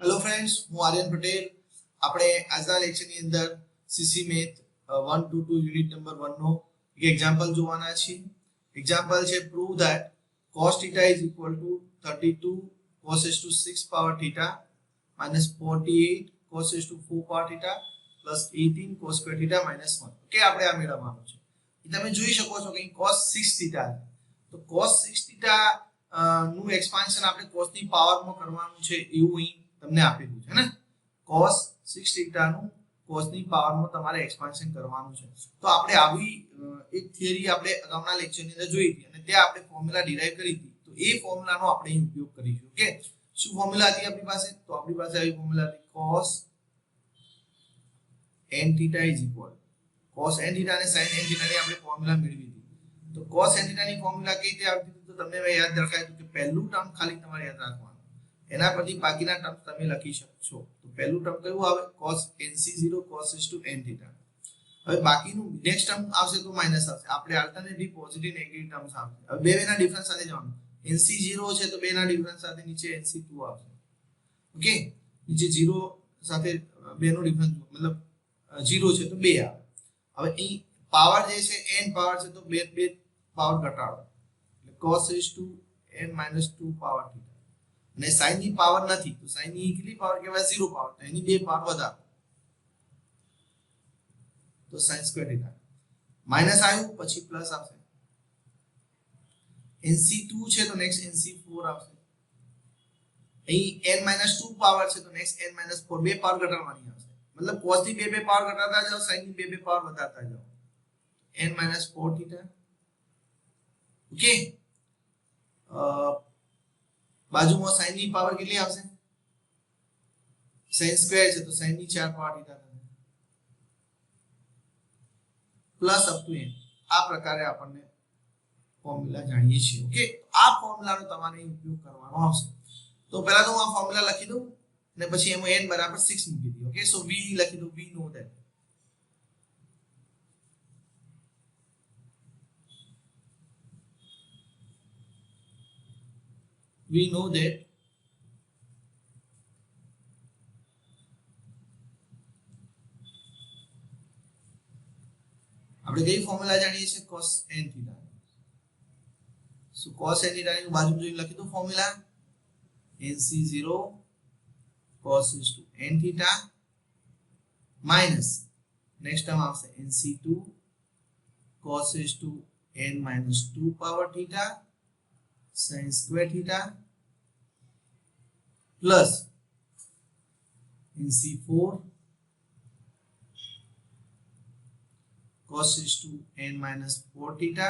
Hello friends, હું આર્યન પટેલ. આપણે આજના લેક્ચરની અંદર CC math 1 to 2 unit number 1 નો એક એક્ઝામ્પલ જોવાના છીએ. એક્ઝામ્પલ છે prove that cos θ is equal to 32 cos raised to 6 power θ minus 48 cos raised to 4 power θ plus 18 cos square θ minus 1. Okay, આપણે આ મેળવવાનું છે. તમે જોઈ શકો છો કે cos 6 θ છે. તો cos 6 θ નું એક્સપાન્શન આપણે cos ની પાવરમાં કરવાનું છે એવું અહીં તમને આપેલું છે ને. cos 6 θ નું cos ની પાવરમાં તમારે એક્સપાન્શન કરવાનું છે. તો આપણે આવી એક થિયરી આપણે અગાઉના લેક્ચરની અંદર જોઈ હતી અને ત્યાં આપણે ફોર્મ્યુલા ડિરાઈવ કરી હતી. તો એ ફોર્મ્યુલાનો આપણે અહીં ઉપયોગ કરીશું. ઓકે, શું ફોર્મ્યુલા હતી આપણી પાસે? તો આપણી પાસે આવી ફોર્મ્યુલા હતી cos n θ is equal cos n θ અને sin n θ ની આપણે ફોર્મ્યુલા મેળવી હતી. તો cos n θ ની ફોર્મ્યુલા કઈ રીતે આવતી હતી? તો તમને મેં યાદ રખાયું કે પહેલું ટર્મ ખાલી તમારે યાદ રાખવાનું, એના પછી બાકીના ટર્મ તમે લખી શકશો. તો પહેલું ટર્મ કયું આવે? cos nc0 cos raised to n θ. હવે બાકીનું નેક્સ્ટ ટર્મ આવશે તો માઈનસ આવશે. આપણે આલ્ટરનેટિવ પોઝિટિવ નેગેટિવ ટર્મ્સ આવશે. હવે બેના ડિફરન્સ સાથે જવાનું. nc0 છે તો બેના ડિફરન્સ સાથે નીચે nc2 આવશે. ઓકે, નીચે 0 સાથે બેનો ડિફરન્સ મતલબ 0 છે તો 2 આવે. હવે અહીં પાવર જે છે n પાવર છે તો બે પાવર ઘટાડો એટલે cos raised to n - 2 power θ. અને sin ની પાવર નથી તો sin ની કેટલી પાવર કહેવાય? 0 પાવર. તો એની બે પાવર વધારો તો sin સ્ક્વેર θ. માઈનસ આવ્યું પછી પ્લસ આવશે. nc2 છે તો નેક્સ્ટ nc4 આવશે. અહીં n - 2 પાવર છે તો નેક્સ્ટ n - 4 બે પાવર ઘટાડવાની આવશે. મતલબ cos ની બે પાવર ઘટાડતા જાઓ, sin ની બે પાવર વધારતા જાઓ. n - 4 θ. ઓકે, બાજુમાં sin ની પાવર કેટલી આવશે? sin સ્ક્વેર છે તો sin ની 4 પાવર θ થશે પ્લસ અપ ટુ n. આ પ્રકારે આપણને ફોર્મ્યુલા જાણીએ છીએ. ઓકે, આ ફોર્મ્યુલાનો તમારે ઉપયોગ કરવાનો આવશે. તો પહેલા તો હું આ ફોર્મ્યુલા લખી દઉં અને પછી એમાં n બરાબર 6 મૂકી દઉં. ઓકે, સો v લખી દઉં. we know that આપણે કઈ ફોર્મ્યુલા જાણીએ છીએ? cos n θ. સો cos n θ ની બાજુમાં જોઈને લખી દઉં formula nc0 cos raised to n θ minus next term આવશે nc2 cos raised to n - 2 power θ sin square θ plus nc4 cos raised to n - 4 θ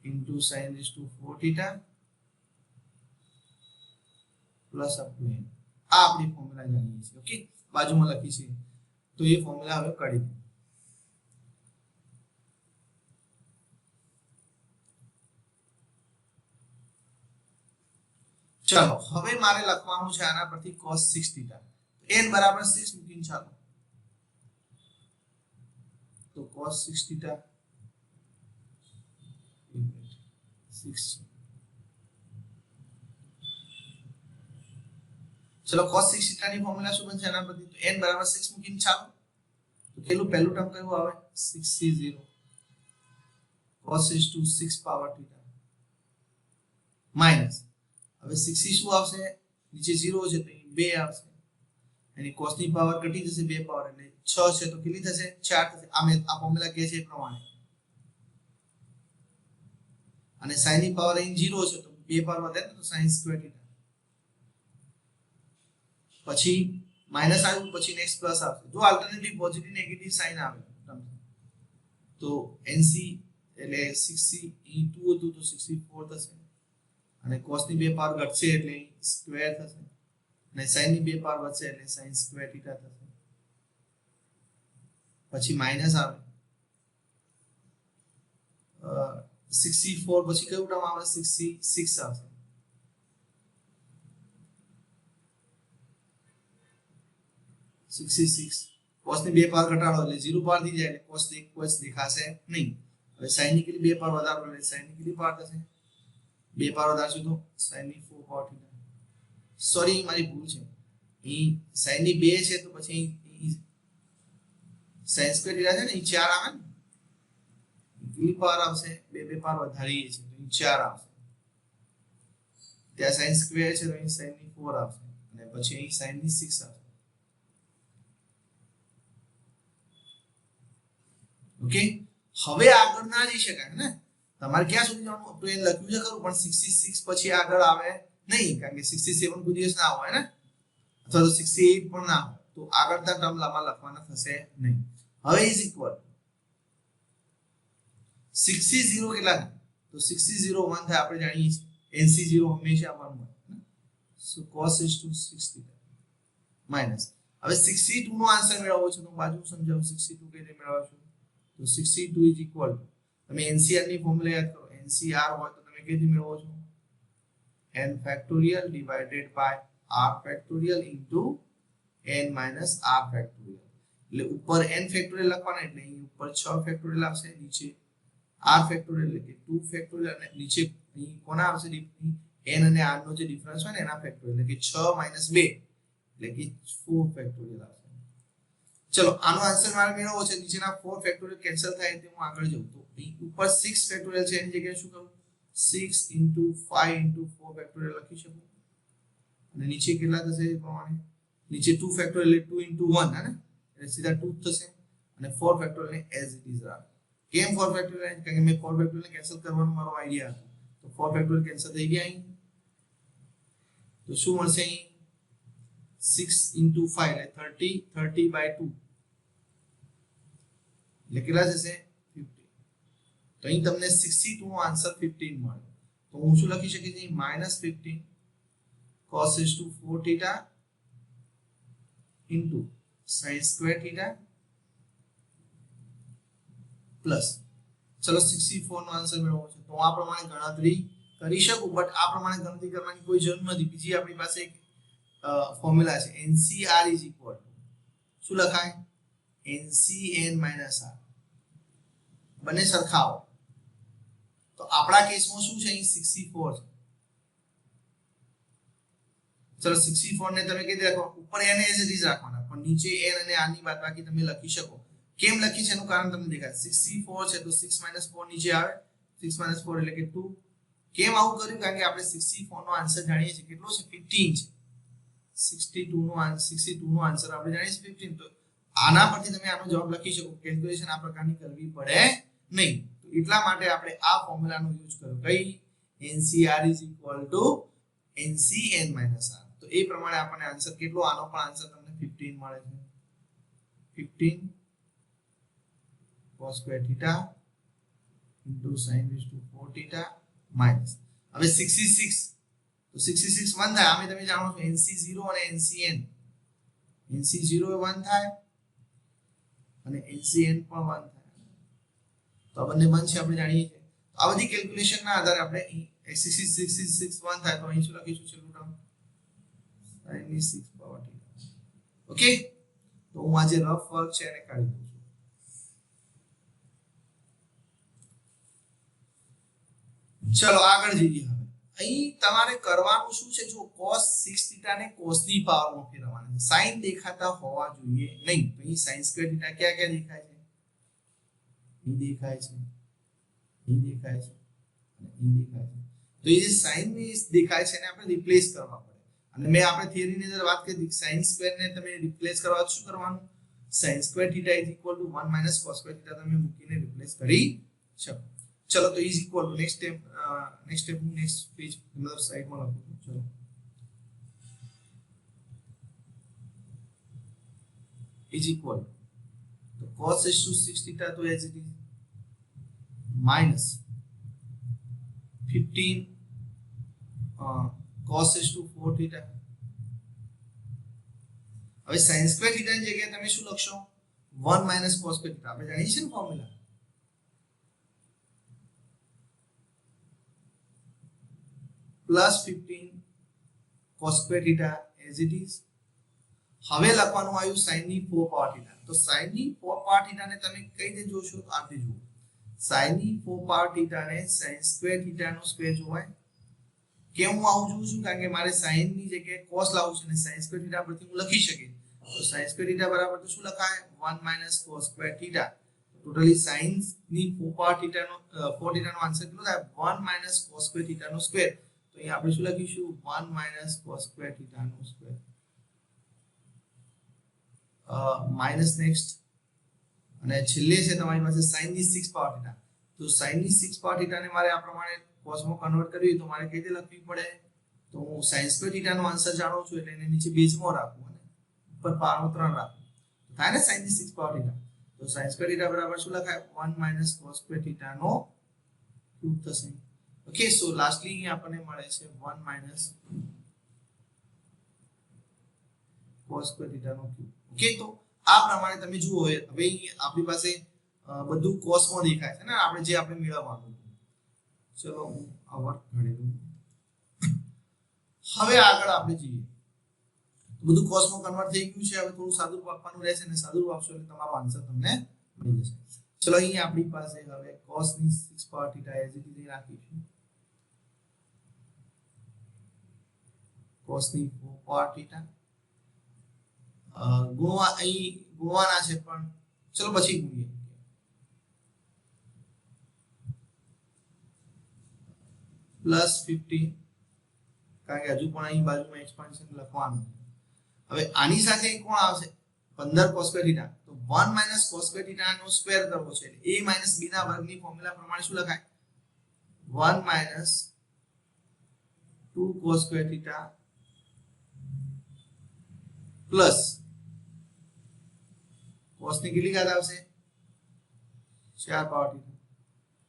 into sin raised to 4 θ plus up to n. આ આપણી formula જાણીએ છીએ. Okay, બાજુમાં લખી છે તો એ formula હવે કાઢી દો. ચાલો હવે મારે લખવાનું છે આના પરથી cos 6 θ. n બરાબર 6 મૂકીને ચાલો. તો cos 6 θ 6. ચલો cos 6 θ ની ફોર્મ્યુલા શું બનશે આના પરથી? તો n બરાબર 6 મૂકીને ચાલો. તો પહેલું ટર્મ કયું આવે? 6c0 cos raised to 6 power θ minus હવે 6c શું આવશે? નીચે 0 છે તો અહીં 2 આવશે. એની cos ની પાવર ઘટી જશે 2 પાવર એટલે 6 છે તો કેટલી થશે? 4 થશે. આ ફોર્મ્યુલા કહે છે એ પ્રમાણે. અને sin ની પાવર અહીં 0 છે તો 2 પાવર વધે તો sin સ્ક્વેર θ. પછી માઈનસ આવ્યું પછી નેક્સ્ટ પ્લસ આવશે. જો આલ્ટરનેટિવ પોઝિટિવ નેગેટિવ સાઇન આવે તો nc એટલે 6c અહીં 2 હતું તો 64 થશે. અને cos ની બે પાવર ઘટશે એટલે સ્ક્વેર થશે. અને sin ની બે પાવર વધશે એટલે sin સ્ક્વેર θ થશે. પછી માઈનસ આવે 64 પછી કયું ટર્મ આવે? 66 આવશે. cos ની બે પાવર ઘટાડો એટલે 0 પાવર થઈ જાય એટલે cos દેખાશે નહીં. હવે sin ની કેટલી બે પાવર વધારો એટલે sin ની કેટલી પાવર થશે? બે પાવર વધારશું તો sin ની 4 પાવર થીટા સોરી મારી ભૂલ છે અહીં sin ની 2 છે તો પછી sin સ્ક્વેર થીટા છે ને અહીં 4 આવે ને કેટલી પાવર આવશે બે પાવર વધારીએ છે તો અહીં 4 આવશે ત્યાં sin સ્ક્વેર છે તો અહીં sin ની 4 આવશે અને પછી અહીં sin ની 6 આવશે ઓકે હવે આગળ ના જઈ શકાય ને તમારે ક્યાં સુધી જવાનું તો એ લખ્યું છે ખરું પણ 66 પછી આગળ આવે નહીં કારણ કે 67 કોઈ દિવસ ના હોય ને અથવા તો 68 પણ ના હોય તો આગળના ટર્મ લાંબા લખવાના થશે નહીં હવે ઇઝ ઇક્વલ 60 કેટલા તો 60 1 થાય આપણે જાણીએ છીએ NC0 હંમેશા 1 હોય સો cos is to 60 માઈનસ હવે 62 નો આન્સર મેળવવો છે તો બાજુ સમજાવું 62 કેવી રીતે મેળવશો તો 62 is equal to તમે NCR ની ફોર્મ્યુલા યાદ કરો NCR હોય તો તમે કેવી રીતે મેળવો છો n factorial divided by r factorial into n minus r factorial એટલે ઉપર n factorial લખવાના એટલે અહીં ઉપર 6 factorial આવશે નીચે r factorial એટલે કે 2 factorial અને નીચે અહીં કોના આવશે n અને r નો જે ડિફરન્સ હોય ને એના factorial એટલે કે 6 2 એટલે કે 4 factorial આવશે ચલો આનો આન્સર મારે મેળવવો છે નીચેના 4 ફેક્ટોરિયલ કેન્સલ થાય તો હું આગળ જઉં તો ઉપર 6 ફેક્ટોરિયલ છે એની જગ્યાએ શું કરું 6 5 4 ફેક્ટોરિયલ લખી શકું અને નીચે કેટલા થશે એ પ્રમાણે નીચે 2 ફેક્ટોરિયલ એટલે 2 1 હે ને એટલે સીધા 2 થશે અને 4 ફેક્ટોરિયલ ને એઝ ઇટ ઇઝ રાખો કેમ 4 ફેક્ટોરિયલ કારણ કે મેં 4 ફેક્ટોરિયલ કેન્સલ કરવાનો મારો આઈડિયા હતો તો 4 ફેક્ટોરિયલ કેન્સલ થઈ ગયા અહીં તો શું મળશે અહીં 6 5 એટલે 30 by 2 એટલે કેટલા થશે 50 તો અહીં તમને 62 નો આન્સર 15 મળે તો હું શું લખી શકીશ અહીં -15 cos is to 4 theta into sin square theta plus ચલો 64 નો આન્સર મેળવવો છે તો આ પ્રમાણે ગણતરી કરી શકું બટ આ પ્રમાણે ગણતરી કરવાની કોઈ જરૂર નથી બીજી આપણી પાસે એક ફોર્મ્યુલા છે NCR is equal to શું લખાય NCN - R બંને સરખાવો તો આપણા કેસમાં શું છે અહીં 64 છે ચલો 64 ને તમે કઈ રાખો ઉપર n એઝ ઇટ ઇઝ રાખવાના પણ નીચે n અને r ની બાદબાકી તમે લખી શકો કેમ લખી છે એનું કારણ તમને દેખાય 64 છે તો 6 4 નીચે આવે 6 4 એટલે કે 2 કેમ આવું કર્યું કારણ કે આપણે 64 નો આન્સર જાણીએ છીએ કેટલો છે 15 છે 62 નો આન્સર આપણે જાણીએ છીએ 15 તો આના પરથી તમે આનો જવાબ લખી શકો કેલ્ક્યુલેશન આ પ્રકારની કરવી પડે નહીં તો એટલા માટે આપણે આ ફોર્મ્યુલાનો યુઝ કર્યો કઈ NCR NCN - R તો એ પ્રમાણે આપણને આન્સર કેટલો આનો પણ આન્સર તમને 15 મળે છે 15 cos square theta into sin raised to 4 theta minus હવે 66 તો 66 1 થાય આમે તમે જાણો છો NC0 અને NC0 એ 1 થાય અને NCN પણ 1 થાય તો આ બંને 1 છે આપણે જાણીએ છીએ આ બધી કેલ્ક્યુલેશન ના આધારે આપણે 66 1 થાય તો અહીં શું લખીશું છેલ્લું ટર્મ sin ની 6 પાવર થીટા ઓકે તો હું આજે રફ વર્ક છે એને કાઢી દઉં છું ચલો આગળ જઈએ હવે અહીં તમારે કરવાનું શું છે જો cos 6 થીટા ને cos ની પાવરમાં ફેરવવાનું છે sin દેખાતા હોવા જોઈએ નહીં તો અહીં sin સ્ક્વેર થીટા ક્યાં ક્યાં દેખાય છે અહીં દેખાય છે અહીં દેખાય છે અને અહીં દેખાય છે તો એ જે sin ની દેખાય છે એને આપણે રિપ્લેસ કરવા પડે અને મેં આપણે થિયરી ની અંદર વાત કરી sin સ્ક્વેર ને તમે રિપ્લેસ કરવા શું કરવાનું sin square theta 1 - cos square theta તમે મૂકીને રિપ્લેસ કરી શકો चलो तो is equal to next step next page मतलब साइड में लखो चलो इज इक्वल तो cos is to 6 theta तो as it is minus 15 cos is to 4 theta હવે sin સ્ક્વેર થીટા ની જગ્યાએ તમે શું લખશો 1 - cos સ્ક્વેર થીટા આપણે જાણીએ છીએ ને formula plus 15 cos square theta as it is હવે લખવાનું આવ્યું sin ની 4 પાવર થીટા તો sin ની 4 પાવર થીટા ને તમે કઈ રીતે જોશો તો આ રીતે જુઓ sin ની 4 પાવર થીટા ને sin સ્ક્વેર થીટા નો સ્ક્વેર જોવાય કેમ હું આવું જોઉં છું કારણ કે મારે sin ની જગ્યાએ cos લાવવું છે અને sin સ્ક્વેર થીટા પરથી હું લખી શકીએ તો sin સ્ક્વેર થીટા બરાબર તો શું લખાય 1 - cos square theta totally sin ની 4 થીટા નો 4 થીટા નો આન્સર કેટલો થાય 1 - cos સ્ક્વેર થીટા નો સ્ક્વેર તો અહીં આપણે શું લખીશું 1 - cos સ્ક્વેર થીટા નો સ્ક્વેર માઈનસ નેક્સ્ટ અને છેલ્લે છે તમારી પાસે sin ની 6 પાવર થીટા તો sin ની 6 પાવર થીટા ને મારે આ પ્રમાણે cos માં કન્વર્ટ કરવી તો મારે કઈ રીતે લખવી પડે તો હું sin સ્ક્વેર થીટા નો આન્સર જાણું છું એટલે એને નીચે બેઝમાં રાખું અને ઉપર પાવર 3 રાખું તો થાય ને sin ની 6 પાવર થીટા તો sin સ્ક્વેર થીટા બરાબર શું લખાય 1 - cos સ્ક્વેર થીટા નો ક્યુબ થશે ઓકે સો લાસ્ટલી અહીં આપણને મળે છે 1 - cos સ્ક્વેર થીટા નો ક્યુબ ઓકે તો આ પ્રમાણે તમે જુઓ હવે આપણી પાસે બધું cos માં દેખાય છે ને આપણે જે આપણે મેળવવાનું ચલો હું આ વર્ક કરી દઉં હવે આગળ આપણે જઈએ બધું cos માં કન્વર્ટ થઈ ગયું છે હવે થોડું સાદુરૂપ આપવાનું રહેશે અને સાદુરૂપ આપશો એટલે તમારો આન્સર તમને મળી જશે ચલો અહીં આપણી પાસે હવે cos ની 6 power theta as it is રાખીશું cos ની 4 પાવર થીટા ગુણવા અહીં ગુણવાના છે પણ ચલો પછી ગુણીએ +50 કારણ કે હજુ પણ અહીં બાજુમાં એક્સપાન્શન લખવાનું હવે આની સાથે કોણ આવશે 15 cos સ્ક્વેર થીટા તો 1 - cos સ્ક્વેર થીટા નો સ્ક્વેર કરવો છે એટલે a - b ના વર્ગની ફોર્મ્યુલા પ્રમાણે શું લખાય 1 - 2 cos square theta plus cos ની કેટલી ઘાત આવશે 4 પાવર થીટા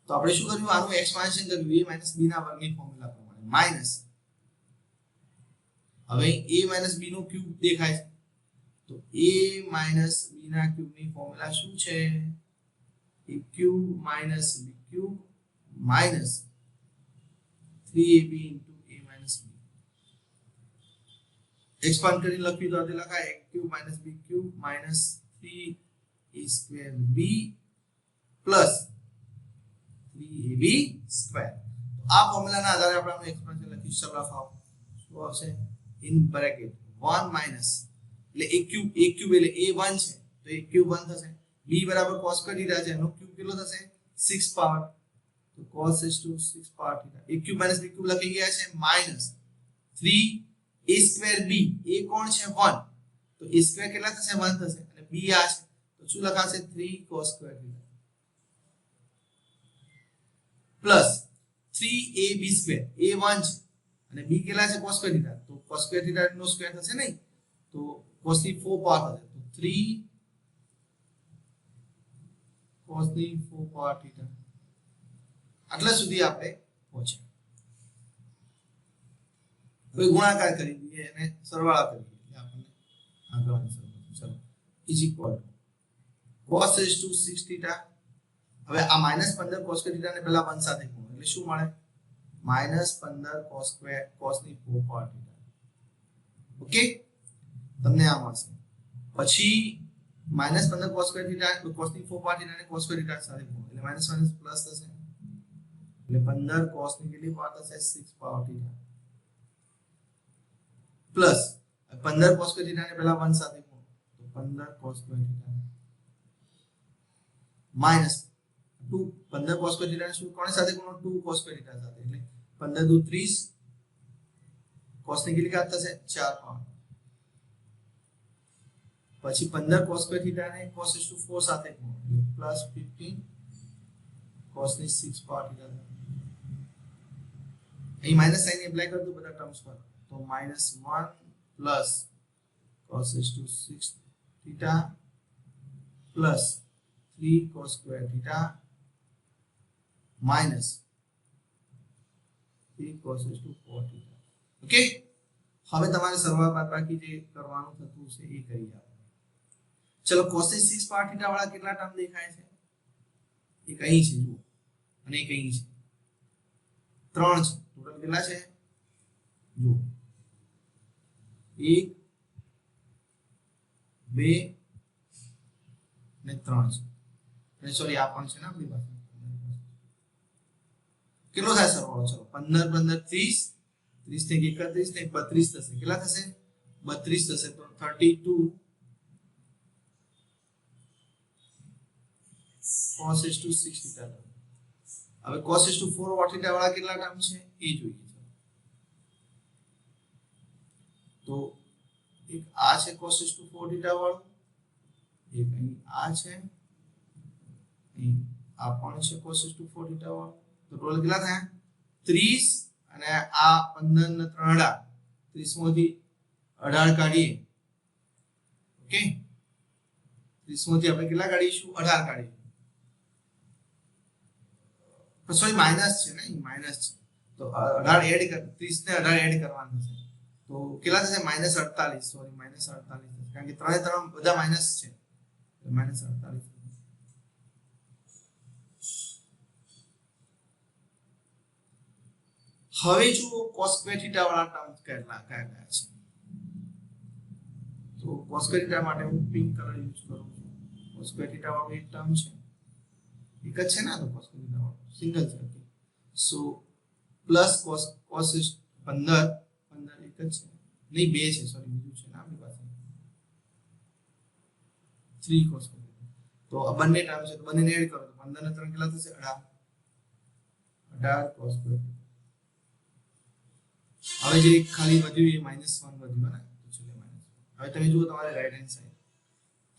તો આપણે શું કર્યું આનું એક્સપાન્શન કર્યું a - b ના વર્ગની ફોર્મ્યુલા પ્રમાણે માઈનસ હવે a - b નો ક્યુબ દેખાય છે તો a - b ના ક્યુબ ની ફોર્મ્યુલા શું છે a cube - b cube minus 3ab a - b expand કરીને લખ્યું તો આ લખાય a cube - b cube minus 3a² b plus 3ab square તો આ ફોર્મ્યુલાના આધારે આપણે આનું એક્સપાન્શન લખીશું ચલો લખાવો શું આવશે ઇન બ્રેકેટ 1 માઈનસ એટલે a ક્યુબ એટલે a1 છે તો a ક્યુબ 1 થશે b બરાબર cos સ્ક્વેર થીટા છે એનો ક્યુબ કેટલો થશે 6 પાવર તો cos is to 6 power theta a cube - b cube લખી ગયા છે માઈનસ 3a² b a કોણ છે 1 તો a સ્ક્વેર કેટલા થશે 1 થશે અને b આ છે તો શું લખાશે 3 cos square theta plus 3ab square a1 છે અને b કેટલા છે cos સ્ક્વેર થીટા તો cos સ્ક્વેર થીટા નો સ્ક્વેર થશે નહીં તો cos ની 4 પાવર થશે તો 3 cos ની 4 પાવર થીટા આટલા સુધી આપણે પહોંચ્યા હવે ગુણાકાર કરી દઈએ અને સરવાળા કરીએ એટલે આપણને આગળ આન્સર મળશે ચલો is equal cos is to 6 theta હવે આ -15 cos સ્ક્વેર થીટા ને પહેલા 1 સાથે ગુણો એટલે શું મળે -15 cos સ્ક્વેર cos ની 4 પાવર થીટા ઓકે તમને આ મળશે પછી -15 cos સ્ક્વેર થીટા cos ની 4 પાવર થીટા ને cos સ્ક્વેર થીટા સાથે ગુણો એટલે માઈનસ પ્લસ થશે એટલે 15 cos ની કેટલી પાવર થશે 6 power theta plus 15 cos square theta ને પહેલા 1 સાથે ગુણો તો 15 cos square theta minus 2 15 cos square theta શું કોની સાથે ગુણો 2 cos સ્ક્વેર થીટા સાથે એટલે 15 દુ 30 cos ની કેટલી ઘાત થશે 4 પાવર પછી 15 cos સ્ક્વેર થીટા ને cos is to 4 સાથે ગુણો એટલે પ્લસ 15 cos ની 6 પાવર થીટા અહીં માઈનસ સાઇન એપ્લાય કર દો બધા ટર્મ્સ પર તો -1 plus cos is to 6 theta plus 3 cos square theta minus 3 cos is to 4 theta okay હવે તમારે સરવાળા બાદબાકી જે કરવાનું થતું છે એ કરી આપો ચલો cos ની 6 પાવર થીટા વાળા કેટલા ટર્મ દેખાય છે એક અહીં છે જુઓ અને એક અહીં છે 3 છે ટોટલ કેટલા છે જુઓ 1 2 ને 3 છે અને સોરી આ પણ છે ને આપણી પાસે કેટલો થાય સરવાળો ચલો 15 15 30 30 ને 31 ને 32 થશે, કેટલા થશે 32 થશે, તો 32 cos to 6 થીટા. હવે cos to 4 what થીટા વાળા કેટલા ટર્મ છે એ જોઈએ છે. તો એક આ છે cos to 4 થીટા વાળું, એક અહીં આ છે, અહીં આ પણ છે cos to 4 થીટા વાળું. તો ટોટલ કેટલા થયા 30 અને આ 15 ને 3 30 માંથી 18 કાઢીએ. ઓકે, 30 માંથી આપણે કેટલા કાઢીશું 18 કાઢીએ. સોરી માઈનસ છે ને, માઈનસ છે તો 18 એડ કર, 30 ને 18 એડ કરવાનું છે તો કેટલા થશે -48. સોરી -48 કારણ કે ત્રણે ત્રણ બધા માઈનસ છે, -48. હવે જુઓ cos સ્ક્વેર થીટા વાળા ટર્મ કેટલા કયા છે. તો cos સ્ક્વેર થીટા માટે હું પિંક કલર યુઝ કરું છું. cos સ્ક્વેર થીટા વાળું એક ટર્મ છે, એક જ છે ને, તો cos સ્ક્વેર થીટા વાળું સિંગલ છે. ઓકે, સો પ્લસ cos 15 એક જ છે નહીં, બે છે, સોરી બીજું છે ને આપણી પાસે 3 cos. તો આ બંને ટર્મ છે તો બંનેને એડ કરો તો 15 ને 3 કેટલા થશે 18 cos સ્ક્વેર. હવે જે ખાલી વધ્યું એ -1 વધ્યું ને, તો ચલો માઈનસ. હવે તમે જુઓ તમારે right hand side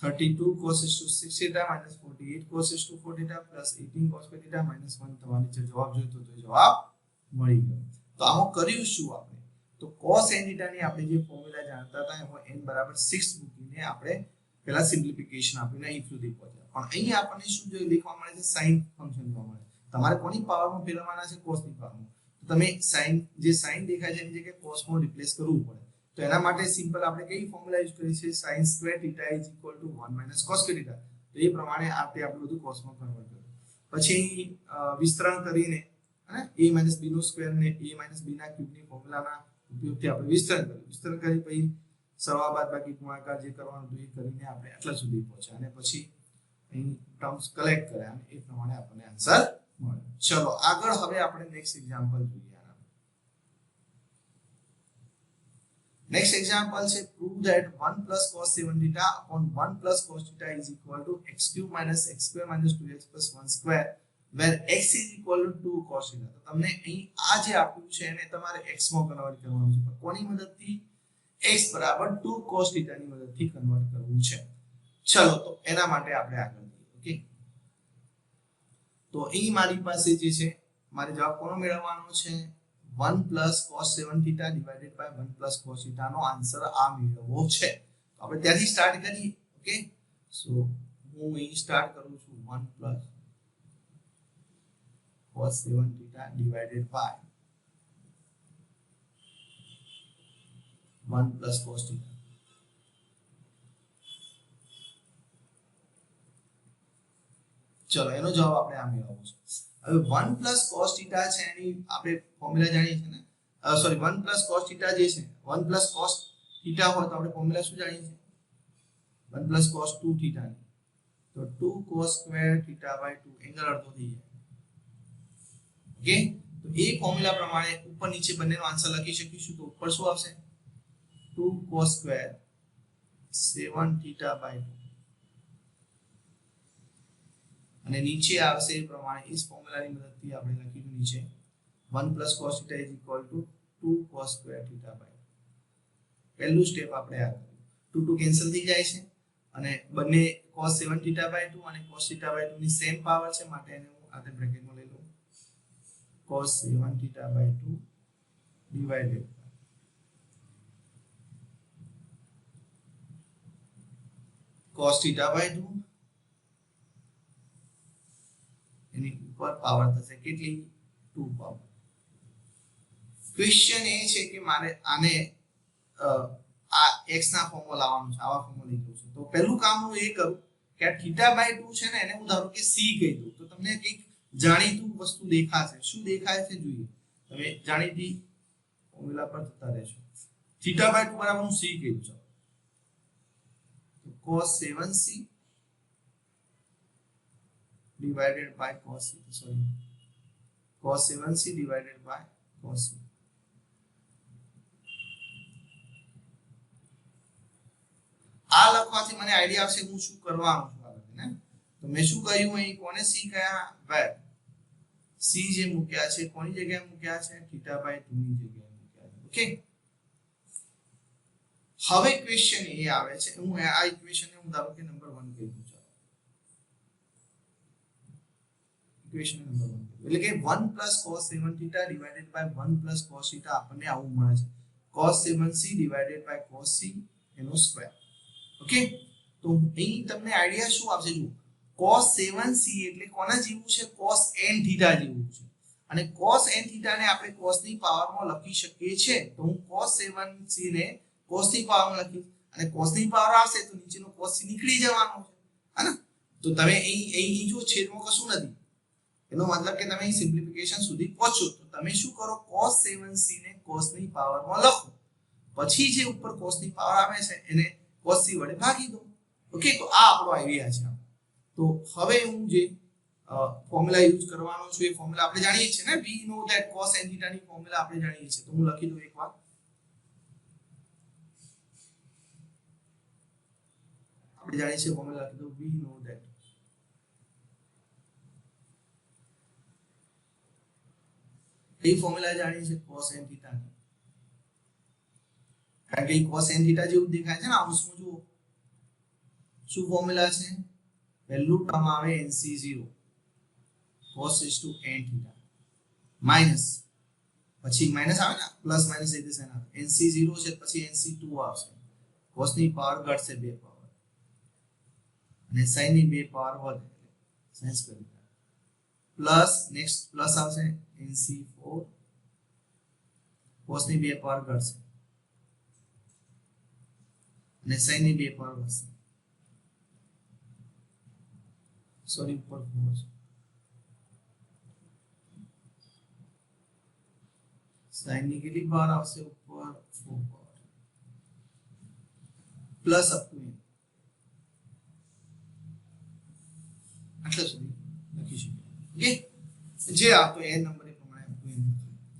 32 cos to 6 theta -48 cos to 4 theta +18 cos theta -1 તમારી જે જવાબ જોઈતો તો જવાબ મળી ગયો. તો આમાં કર્યું શું આપણે, તો cos n theta ની આપણે જે ફોર્મ્યુલા જાણતા હતા એમાં n બરાબર 6 મૂકીને આપણે પહેલા સિમ્પ્લિફિકેશન આપીને અહીં સુધી પહોંચ્યા. પણ અહીં આપણને શું જોઈએ લખવા મળે છે sin ફંક્શન જોવા મળે. તમારે કોની પાવરમાં ફેરવવાના છે cos ની પાવરમાં. તમે sin જે sin દેખાય છે એની જગ્યાએ cos માં રિપ્લેસ કરવું પડે. તો એના માટે સિમ્પલ આપણે કઈ ફોર્મ્યુલા યુઝ કરી છે sin square theta 1 cos theta. તો એ પ્રમાણે આપણે બધું cos માં કન્વર્ટ કર્યું. પછી વિસ્તરણ કરીને અને a - b નો સ્ક્વેર ને a - b ના ક્યુબ ની ફોર્મ્યુલાના ઉપયોગથી આપણે વિસ્તરણ કરી પછી સરવાળા બાદબાકી ગુણાકાર જે કરવાનું હતું એ કરીને આપણે આટલા સુધી પહોંચ્યા અને પછી અહીં ટર્મ્સ કલેક્ટ કર્યા અને એ પ્રમાણે આપણને આન્સર મળ્યો. ચલો આગળ હવે આપણે નેક્સ્ટ એક્ઝામ્પલ જોઈએ. Next example say prove that 1 plus cos 7 theta upon 1 plus cos theta is equal to x cube minus x square minus 2x plus 1 square where x is equal to 2 cos theta. તો તમને અહીં આ જે આપ્યું છે એને તમારે x માં કન્વર્ટ કરવાનું છે. કોની મદદથી x બરાબર 2 cos theta ની મદદથી કન્વર્ટ કરવું છે. ચલો તો એના માટે આપણે આગળ જઈએ. ઓકે, તો અહીં મારી પાસે જે છે મારે જવાબ કોનો મેળવવાનો છે 1 plus cos 7 theta divided by 1 plus cos theta no answer આ મેળવવો છે. તો આપણે ત્યાંથી સ્ટાર્ટ કરીએ. ઓકે, સો હું અહીં સ્ટાર્ટ કરું છું 1 plus cos 7 theta divided by 1 plus cos theta. ચલો એનો જવાબ આપણે આ મેળવવો છે. હવે 1 plus cos theta છે એની આપણે ફોર્મ્યુલા જાણીએ છીએ ને, સોરી 1 plus cos theta જે છે 1 plus cos theta હોય તો આપણે ફોર્મ્યુલા શું જાણીએ છીએ 1 plus cos 2 theta ની. તો 2 cos square theta by 2 angle અડધો થઈ જાય. ઓકે, તો એ ફોર્મ્યુલા પ્રમાણે ઉપર નીચે બંનેનો આન્સર લખી શકીશું. તો ઉપર શું આવશે 2 cos square 7 theta by 2 અને નીચે આવશે એ પ્રમાણે ઇસ ફોર્મ્યુલાની મદદથી આપણે લખીશું નીચે 1 plus cos theta is equal to 2 cos square theta by 2. પહેલું સ્ટેપ આપણે આ કર્યું. 2 2 કેન્સલ થઈ જાય છે અને બંને cos 7 theta by 2 અને cos theta by 2 ની સેમ પાવર છે માટે એને હું આતે બ્રેકેટમાં લઈ લઉં cos 7 theta by 2 divided by cos theta by 2 એની ઉપર પાવર થશે કેટલી 2 પાવર. ક્વેશ્ચન એ છે કે મારે આને આ x ના ફોર્મમાં લાવવાનું છે, આવા ફોર્મમાં લઈ જવું છે. તો પહેલું કામ હું એ કરું કે આ થીટા બાય 2 છે ને એને હું ધારો કે c કહી દઉં. તો તમને કંઈક જાણીતું વસ્તુ દેખાશે. શું દેખાય છે જોઈએ. તમે જાણીતી ફોર્મ્યુલા પર જતા રહેશો. થીટા બાય 2 બરાબર હું c કહી દઉં છું. તો cos 7c divided by cos c, sorry cos 7c divided by cos c. લખવાથી મને આઈડિયા આવશે હું શું કરવાનું છું આગળ ને તો મેં શું કહ્યું અહીં કોને c કયા વેર c જે મૂક્યા છે કોની જગ્યાએ મૂક્યા છે θ/2 ની જગ્યાએ મૂક્યા છે ઓકે હવે ક્વેશ્ચન એ આવે છે હું આ ઇક્વેશન ને હું ધારો કે નંબર 1 કહી દઉં ચાલો ઇક્વેશન નંબર 1 એટલે કે 1 + cos 7θ ડિવાઇડેડ બાય 1 + cos θ આપણને આવું મળે છે cos 7c divided by cos c એનો સ્ક્વેર ઓકે તો અહીં તમને આઈડિયા શું આવશે જો cos 7c એટલે કોના જેવું છે cos nθ જેવું છે અને cos nθ ને આપણે cos ની પાવરમાં લખી શકીએ છે તો હું cos 7c ને cos ની પાવરમાં લખીશ અને cos ની પાવર આવશે તો નીચેનો cos c નીકળી જવાનો છે હે તો તમે અહીં જો છેદમાં કશું નથી એનો મતલબ કે તમે સિમ્પ્લિફિકેશન સુધી પહોંચો તો તમે શું કરો cos 7c ને cos ની પાવરમાં લખો પછી જે ઉપર cos ની પાવર આવે છે એને cos c વડે ભાગી દો ઓકે તો આ આપણો આઈડિયા છે તો હવે હું જે ફોર્મ્યુલા યુઝ કરવાનો છું એ ફોર્મ્યુલા આપણે જાણીએ છીએ ને we know that cos n theta ની ફોર્મ્યુલા આપણે જાણીએ છીએ તો હું લખી દઉં એકવાર આપણે જાણીએ છીએ ફોર્મ્યુલા લખી દઉં we know that A formula જાણીએ છીએ cos n theta ની કારણ કે cos n theta જેવું દેખાય છે ને અંશમાં જુઓ શું ફોર્મ્યુલા છે પહેલું ટર્મ આવે nc0 cos n theta minus પછી માઈનસ આવે ને પ્લસ માઈનસ એ દિશા આવે nc0 છે પછી nc2 આવશે cos ની પાવર ઘટશે 2 પાવર અને sin ની 2 પાવર વધે sin square plus next plus આવશે nc4 cos ની 2 પાવર ઘટશે અને sin ની 2 પાવર વધશે સોરી ઉપર 4 sin ની કેટલી પાવર આવશે ઉપર 4 પાવર પ્લસ અપ ટુ આટલા સુધી લખી શકીએ ઓકે જે આપો એ નંબર એ પ્રમાણે આપો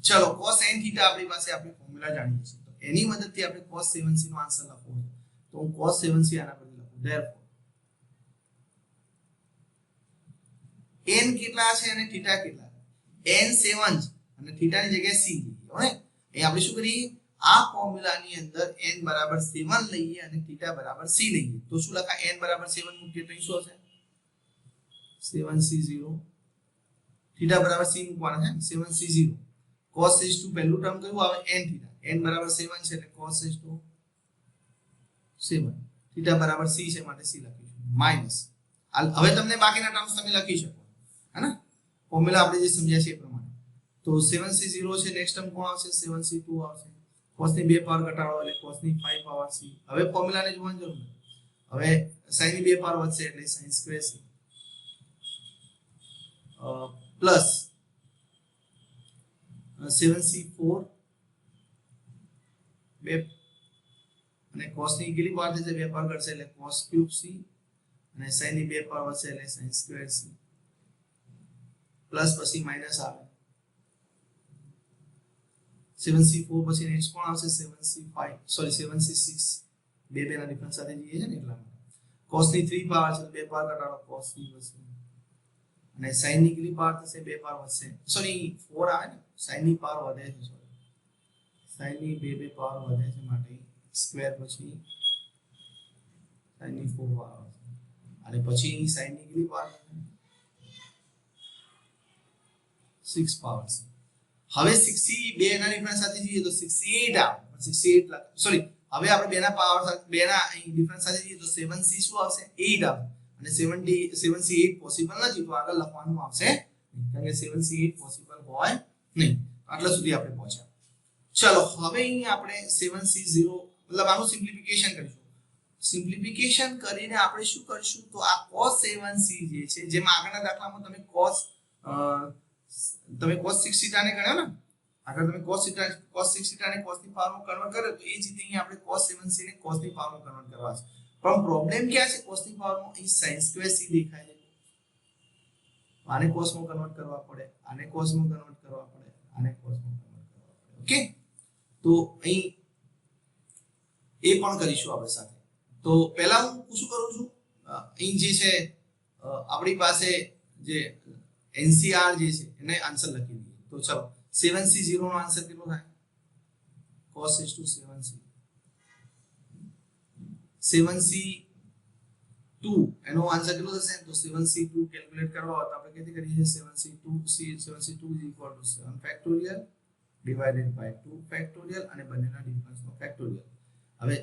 ચલો cos n θ આપણી પાસે આપણી ફોર્મ્યુલા જાણીએ છીએ તો એની મદદથી આપણે cos 7c નો આન્સર લખવો છે તો હું cos 7c આના પરથી લખું therefore n કેટલા છે અને θ કેટલા છે n 7 અને θ ની જગ્યાએ c લઈએ હવે અહીં આપણે શું કરીએ આ ફોર્મ્યુલાની અંદર n બરાબર 7 લઈએ અને θ બરાબર c લઈએ તો શું લખાય n બરાબર 7 મૂકીએ તો શું હશે 7c0 θ બરાબર c મૂકવાના છે 7c0 cos પહેલું ટર્મ કયું આવે n બરાબર 7 છે એટલે cos 7 θ બરાબર c છે માટે c લખીશું માઈનસ હવે તમને બાકીના ટર્મ્સ તમે લખી શકો है ફોર્મ્યુલા આપણે જે સમજ્યા છે એ પ્રમાણે તો 7c0 છે નેક્સ્ટ ટર્મ કોણ આવશે 7c2 આવશે cos ની 2 પાવર ઘટાડો એટલે cos ની 5 પાવર c હવે ફોર્મ્યુલાને જોવાની જરૂર નથી હવે sin ની 2 પાવર વધશે એટલે sin square c plus 7c4 બે અને cos ની કેટલી પાવર થશે 2 પાવર ઘટશે એટલે cos ક્યુબ c અને sin ની 2 પાવર વધશે એટલે sin સ્ક્વેર c પ્લસ પછી માઈનસ આવે 7c4 પછી નેક્સ્ટ કોણ આવશે 7c5 સોરી 7c6 બે ના ડિફરન્સ સાથે જઈએ છે ને એટલા માટે cos ની 3 પાવર છે 2 પાવર ઘટાડો cos ની વધશે અને sin ની કેટલી પાવર થશે 2 પાવર વધશે સોરી 4 આવે ને sin ની પાવર વધે છે સોરી sin ની 2 પાવર વધે છે માટે સ્ક્વેર પછી sin ની 4 પાવર અને પછી sin ની કેટલી પાવર 6 પાવર હવે 6c 2 ના ડિફરન્સ સાથે જઈએ તો 68 આવે 68 સોરી હવે આપણે 2 ના પાવર સાથે 2 ના ડિફરન્સ સાથે જઈએ તો 7c શું આવશે 8 આવે અને 7c8 પોસિબલ નથી તો આગળ લખવાનું આવશે કારણ કે 7c8 પોસિબલ હોય નહીં આટલા સુધી આપણે પહોંચ્યા ચલો હવે અહીં આપણે 7c0 મતલબ આનું સિમ્પ્લિફિકેશન કરીશું સિમ્પ્લિફિકેશન કરીને આપણે શું કરીશું તો આ cos 7c જે છે જેમાં આગળના દાખલામાં તમે cos 6 θ ને ગણ્યો ને આગળ તમે cos 6 θ ને cos ની પાવરમાં કન્વર્ટ કર્યો તો એ જ રીતે અહીં આપણે cos 7c ને cos ની પાવરમાં કન્વર્ટ કરવા છે પણ પ્રોબ્લેમ ક્યાં છે cos ની પાવરમાં અહીં sin સ્ક્વેર c દેખાય છે આને cos માં કન્વર્ટ કરવા પડે આને cos માં કન્વર્ટ કરવા પડે આને cos માં કન્વર્ટ કરવા પડે ઓકે તો અહીં એ પણ કરીશું આપણે સાથે તો તો પહેલા હું શું કરું છું, અહીં જે છે આપણી પાસે જે NCR જે છે એને આન્સર લખી દઈએ. તો ચલો 7C0 નો આન્સર કેટલો થાય? cos is to 7C. 7C2 એનો આન્સર કેટલો થશે? તો 7C2 કેલ્ક્યુલેટ કરવા હોય તો આપણે કેવી કરીએ? 7C2 is equal to 7 factorial divided by 2 factorial અને બંનેના ડિફરન્સનો ફેક્ટોરિયલ. હવે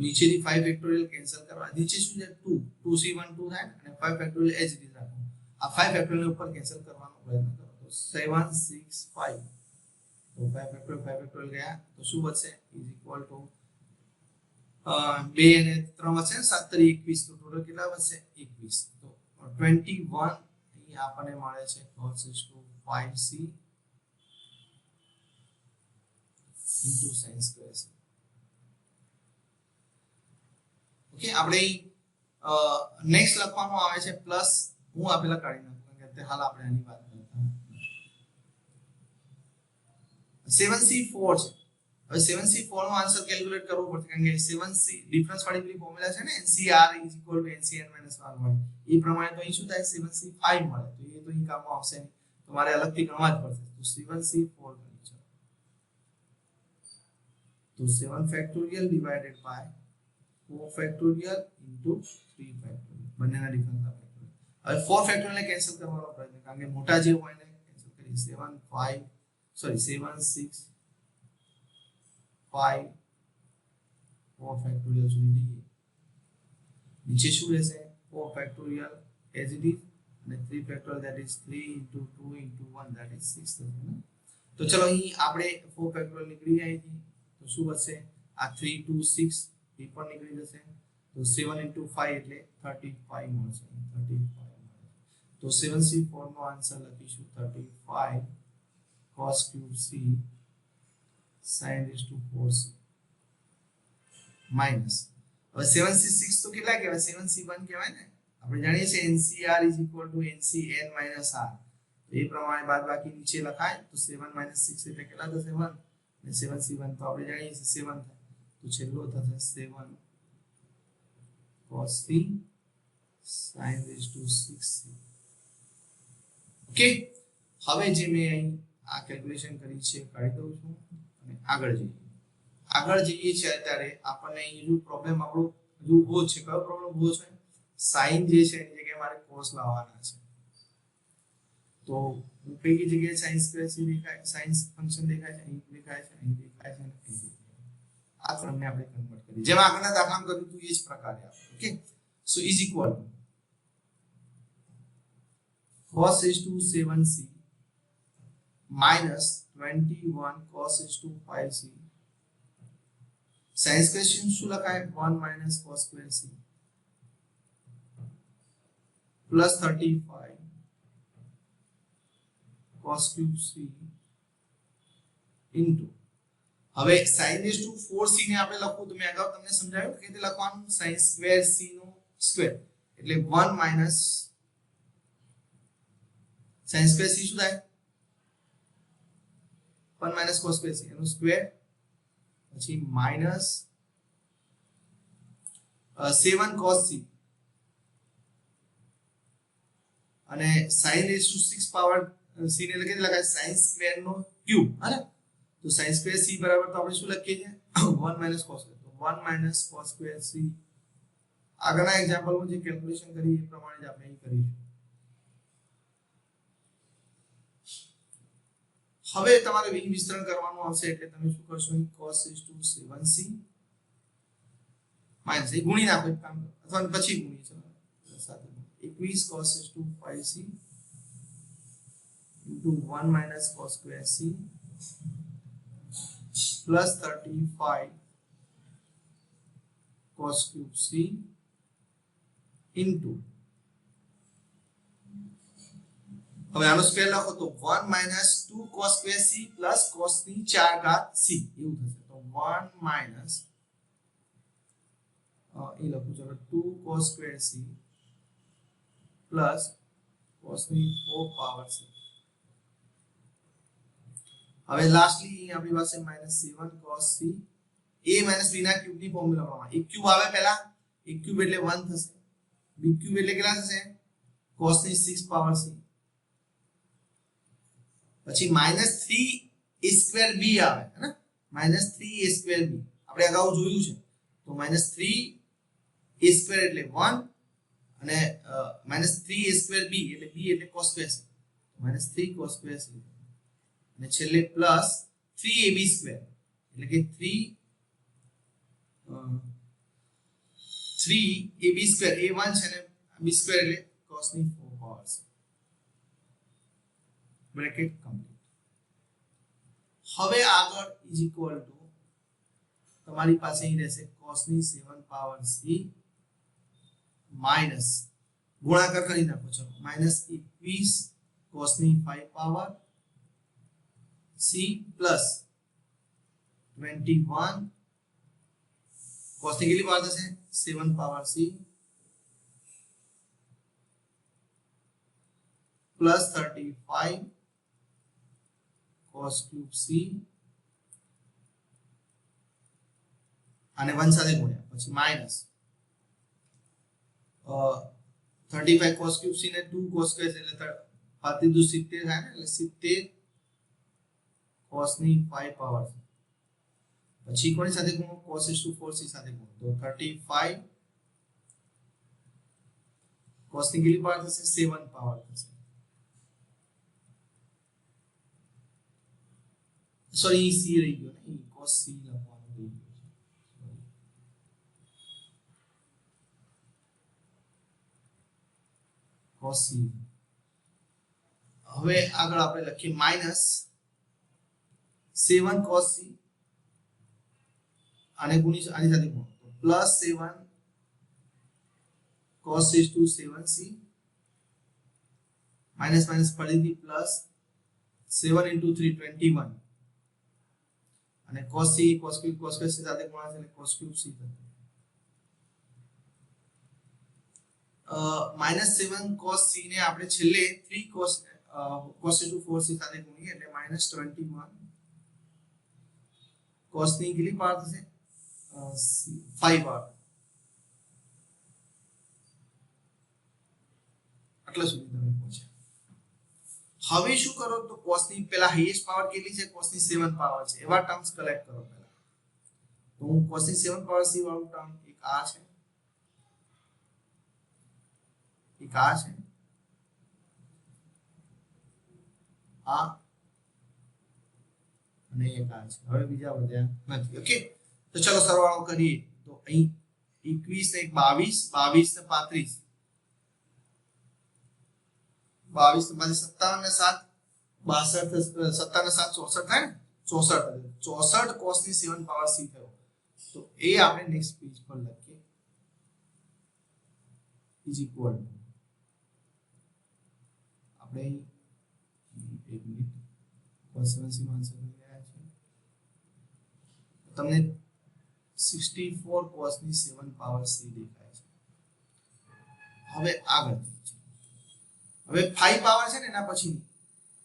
નીચેની 5 ફેક્ટોરિયલ કેન્સલ કરવા, નીચે શું છે 2 2C1 2 થાય અને 5 ફેક્ટોરિયલ એજ રીતે રાખો. આ 5 ફેક્ટોરિયલ ઉપર કેન્સલ કરવાનો પ્રયત્ન કરો તો 7 6 5. તો 5 ફેક્ટોરિયલ ગયા તો શું બચશે? ઇઝ ઇક્વલ ટુ 2 અને 3 વધશે, 7 તરી 21. તો ટોટલ કેટલા બચશે? 21. તો 21 અહીં આપણને મળે છે cos is to 5C into sin square c. Okay, આપણે નેક્સ્ટ લખવાનું આવે છે પ્લસ. હું આપેલા કાઢી નાખું કે તે હાલ આપણે આની વાત કરતા. 7C4 છે. હવે 7C4 નો આન્સર કેલ્ક્યુલેટ કરવો પડશે કારણ કે 7C ડિફરન્સ વાળી પેલી ફોર્મ્યુલા છે ને NCR = NCN - 1 વાળી, એ પ્રમાણે તો અહીં શું થાય? 7C5 મળે. તો એ તો અહીં કામમાં આવશે નહીં, તમારે અલગથી ગણવા જ પડશે. તો 7C4 ગણી છે તો 7 factorial divided by 4 factorial into 3 factorial, બંનેના ડિફરન્સ આપે. હવે 4 ફેક્ટોરિયલ ને કેન્સલ કરવાનો પ્રયત્ન, કારણ કે મોટા જે હોય ને કેન્સલ કરી. 7 6 5 4 ફેક્ટોરિયલ સુધી જઈએ. નીચે શું રહેશે? 4 ફેક્ટોરિયલ એઝ ઇટ ઇઝ અને 3 factorial that is 3 into 2 into 1 that is 6 થશે ને. તો ચલો અહીં આપણે 4 ફેક્ટોરિયલ નીકળી જાય છે તો શું બચશે? આ 3 2 6 એ પણ નીકળી જશે. તો 7 into 5 એટલે 35 મળશે. 35 તો 7C4 નો આન્સર લખીશું 35 cos cube c sin raised to 4c minus. હવે 7C6 તો કેટલા કહેવાય? 7C1 કહેવાય ને. આપણે જાણીએ છીએ NCR = NCN - R. તો એ પ્રમાણે બાદબાકી નીચે લખાય તો 7 - 6 એટલે કેટલા થશે? 1. અને 7C1 તો આપણે જાણીએ છીએ 7 થાય. તો છેલ્લો થશે 7 cos c sin raised to 6c. Okay, હવે જે મેં અહીં આ કેલ્ક્યુલેશન કરી છે કાઢી દઉં છું અને આગળ જઈએ છીએ. અત્યારે આપણને અહીં જો પ્રોબ્લેમ આપણો જો ઉભો છે, કયો પ્રોબ્લેમ ઉભો છે? સાઈન જે છે એની જગ્યાએ મારે cos લાવવાના છે. તો હું કઈ જગ્યાએ sin સ્ક્વેર c દેખાય, sin ફંક્શન દેખાય છે, અહીં દેખાય છે, અહીં દેખાય છે અને અહીં દેખાય છે. આ ત્રણને આપણે કન્વર્ટ કરી જેમ આગળના દાખલામાં કર્યું હતું એ જ પ્રકારે આપણે. Okay, so is equal to cos is to 7c minus 21 cos is to 5c sin square c શું લખાય? 1 minus cos square c plus 35 cos cube c into. હવે sin raised to 4c ને આપણે લખવું તો મેં અગાઉ તમને સમજાવ્યું કે રીતે લખવાનું. sin square c નો સ્ક્વેર એટલે 1 minus sin square c શું થાય? 1 minus cos square c એનો સ્ક્વેર પછી minus 7 cos c અને sin raised to 6 power c ને લખી લખાય sin સ્ક્વેર નો ક્યુબ. હે તો sin square c બરાબર તો આપણે શું લખીએ છીએ? 1 minus cos square. તો 1 minus cos square c. આગળના એક્ઝામ્પલમાં જે કેલ્ક્યુલેશન કરી એ પ્રમાણે જ આપણે અહીં કરીશું. હવે તમારે વિસ્તરણ કરવાનું આવશે એટલે તમે શું કરશો? cos is to 7c minus એ ગુણી નાખો એક કામ, અથવા પછી ગુણી છે સાથે 21 cos is to 5c into 1 minus cos square c plus 35 cos cube c into. હવે આનો સ્ક્વેર લખો તો 1 minus 2 cos square c plus cos ની 4 ઘાત c એવું થશે. તો 1 minus એ લખું ચલો 2 cos square c plus cos ની 4 પાવર c. હવે લાસ્ટલી આપણી પાસે -7 cos c a - b ના ક્યુબ ની ફોર્મ્યુલા પ્રમાણે એક ક્યુબ આવે પહેલા a ક્યુબ એટલે 1 થશે, b ક્યુબ એટલે કેટલા થશે cos ની 6 પાવર c, પછી -3a² b આવે હે ને, -3a² b આપણે અગાઉ જોયું છે, તો -3a² એટલે 1 અને -3a² b એટલે b એટલે cos² c, -3 cos² c અને છેલ્લે પ્લસ 3ab² એટલે કે 3ab² a1 છે ને b² એટલે cos ની 4 પાવર c, બ્રેકેટ કમ્પ્લીટ. હવે આગળ ઇઝ ઇક્વલ ટુ તમારી પાસે અહીં રહેશે cos ની 7 પાવર c માઈનસ ગુણાકાર કરી નાખો, ચલો -21 cos ની 5 પાવર c પ્લસ 21 cos ની કેટલી પાવર થશે 7 power c plus 35 cos cube c અને 1 સાથે ગુણ્યા પછી માઈનસ 35 cos ક્યુબ c ને 2 cos સ્ક્વેર એટલે 70 થાય ને, એટલે 70 cos ની 5 પાવર પછી કોની સાથે ગુણો cos 4c સાથે ગુણો, તો 35 cos ની કેટલી પાવર થશે 7 પાવર થશે, સોરી c રહી ગયો ને, cos c લખવાનું રહી ગયું છે, cos c. હવે આગળ આપણે લખીએ -7 cos c અને ગુણી આની સાથે ગુણો તો +7 cos 7c માઈનસ માઈનસ ફરીથી પ્લસ 7 * 3 21 અને cos c cos cube cos square સાથે ગુણાશે એટલે cos ક્યુબ c થશે, -7 cos c ને આપણે છેલ્લે 3 cos 4c સાથે ગુણીએ એટલે -21 cos ની કેટલી પાવર થશે 5 પાવર, આટલા સુધી તમે પહોંચ્યા. હવે શું કરો તો cos ની પેલા હાઈએસ્ટ પાવર કેટલી છે cos ની 7 પાવર છે એવા ટર્મ્સ કલેક્ટ કરો પહેલા, તો હું cos ની 7 પાવર c વાળું ટર્મ એક આ છે, એક આ છે, આ અને એક આ છે, હવે બીજા વધ્યા નથી. ઓકે, તો ચલો સરવાળો કરીએ તો અહીં 21 ને 22 22 ને 35 22 ને 57 ને 7 62 57 ને 7 64 થાય ને, 64 cos ની 7 પાવર c થયો, તો એ આપણે નેક્સ્ટ પેજ પર લખીએ ઇઝ ઇક્વલ ટુ આપણે એક મિનિટ cos 7c નો આન્સર મળી રહ્યા છે તમને 64 cos ની 7 પાવર c દેખાય છે. હવે આગળ હવે 5 પાવર છે ને એના પછી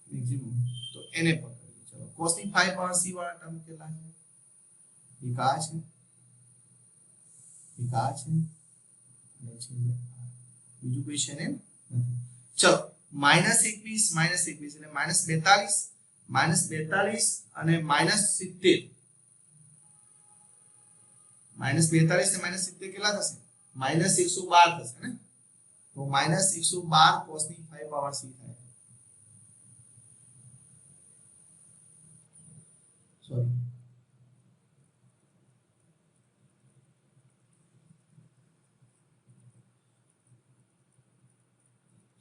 મેક્સિમમ તો એને પકડીએ, ચલો cos ની 5 પાવર c વાળા ટર્મ કેટલા છે, એક આ છે, એક આ છે અને છેલ્લે બીજું કોઈ છે ને નથી. ચલો -21 એટલે -42 અને -70 -42 ને -70 કેટલા થશે -112 થશે ને, તો -112 cos ની 5 પાવર c થાય, સોરી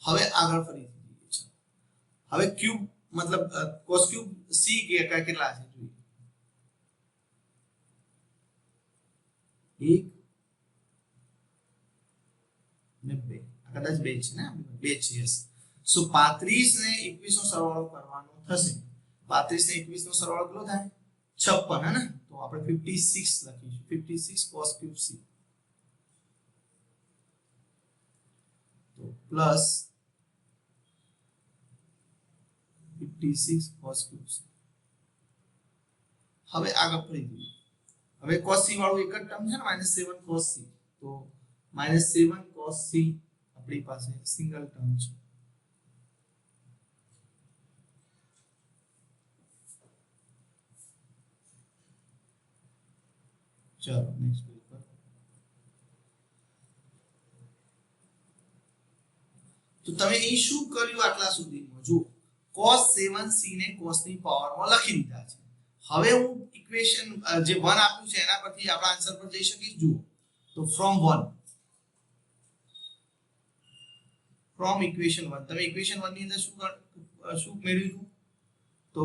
હવે આગળ ફરીથી જોઈએ છે, હવે ક્યુબ મતલબ cos ક્યુબ c કેટલા છે જોઈએ, 1 ને 2 કદાચ 2 છે ને, 2 છે યસ. સો 35 ને 21 નો સરવાળો કરવાનો થશે, 35 ને 21 નો સરવાળો કેટલો થાય 56 હે ને, તો આપણે 56 લખીશું, 56 cos ક્યુબ c તો પ્લસ 56 cos ક્યુબ c. હવે આગળ ફરી જોઈએ, હવે cos c વાળું એક જ ટર્મ છે ને -7 cos c, તો -7 cos c આપણી પાસે સિંગલ ટર્મ છે. ચલો નેક્સ્ટ પેજ પર. તો તમે અહીં શું કર્યું આટલા સુધીમાં? જુઓ, cos 7c ને cos ની પાવરમાં લખી દીધા છે. હવે હું ઇક્વેશન જે 1 આપ્યું છે એના પરથી આપણા આન્સર પર જઈ શકીશ. જુઓ, તો ફ્રોમ ઇક્વેશન 1 તમે ઇક્વેશન 1 ની અંદર શું મેળવ્યું? તો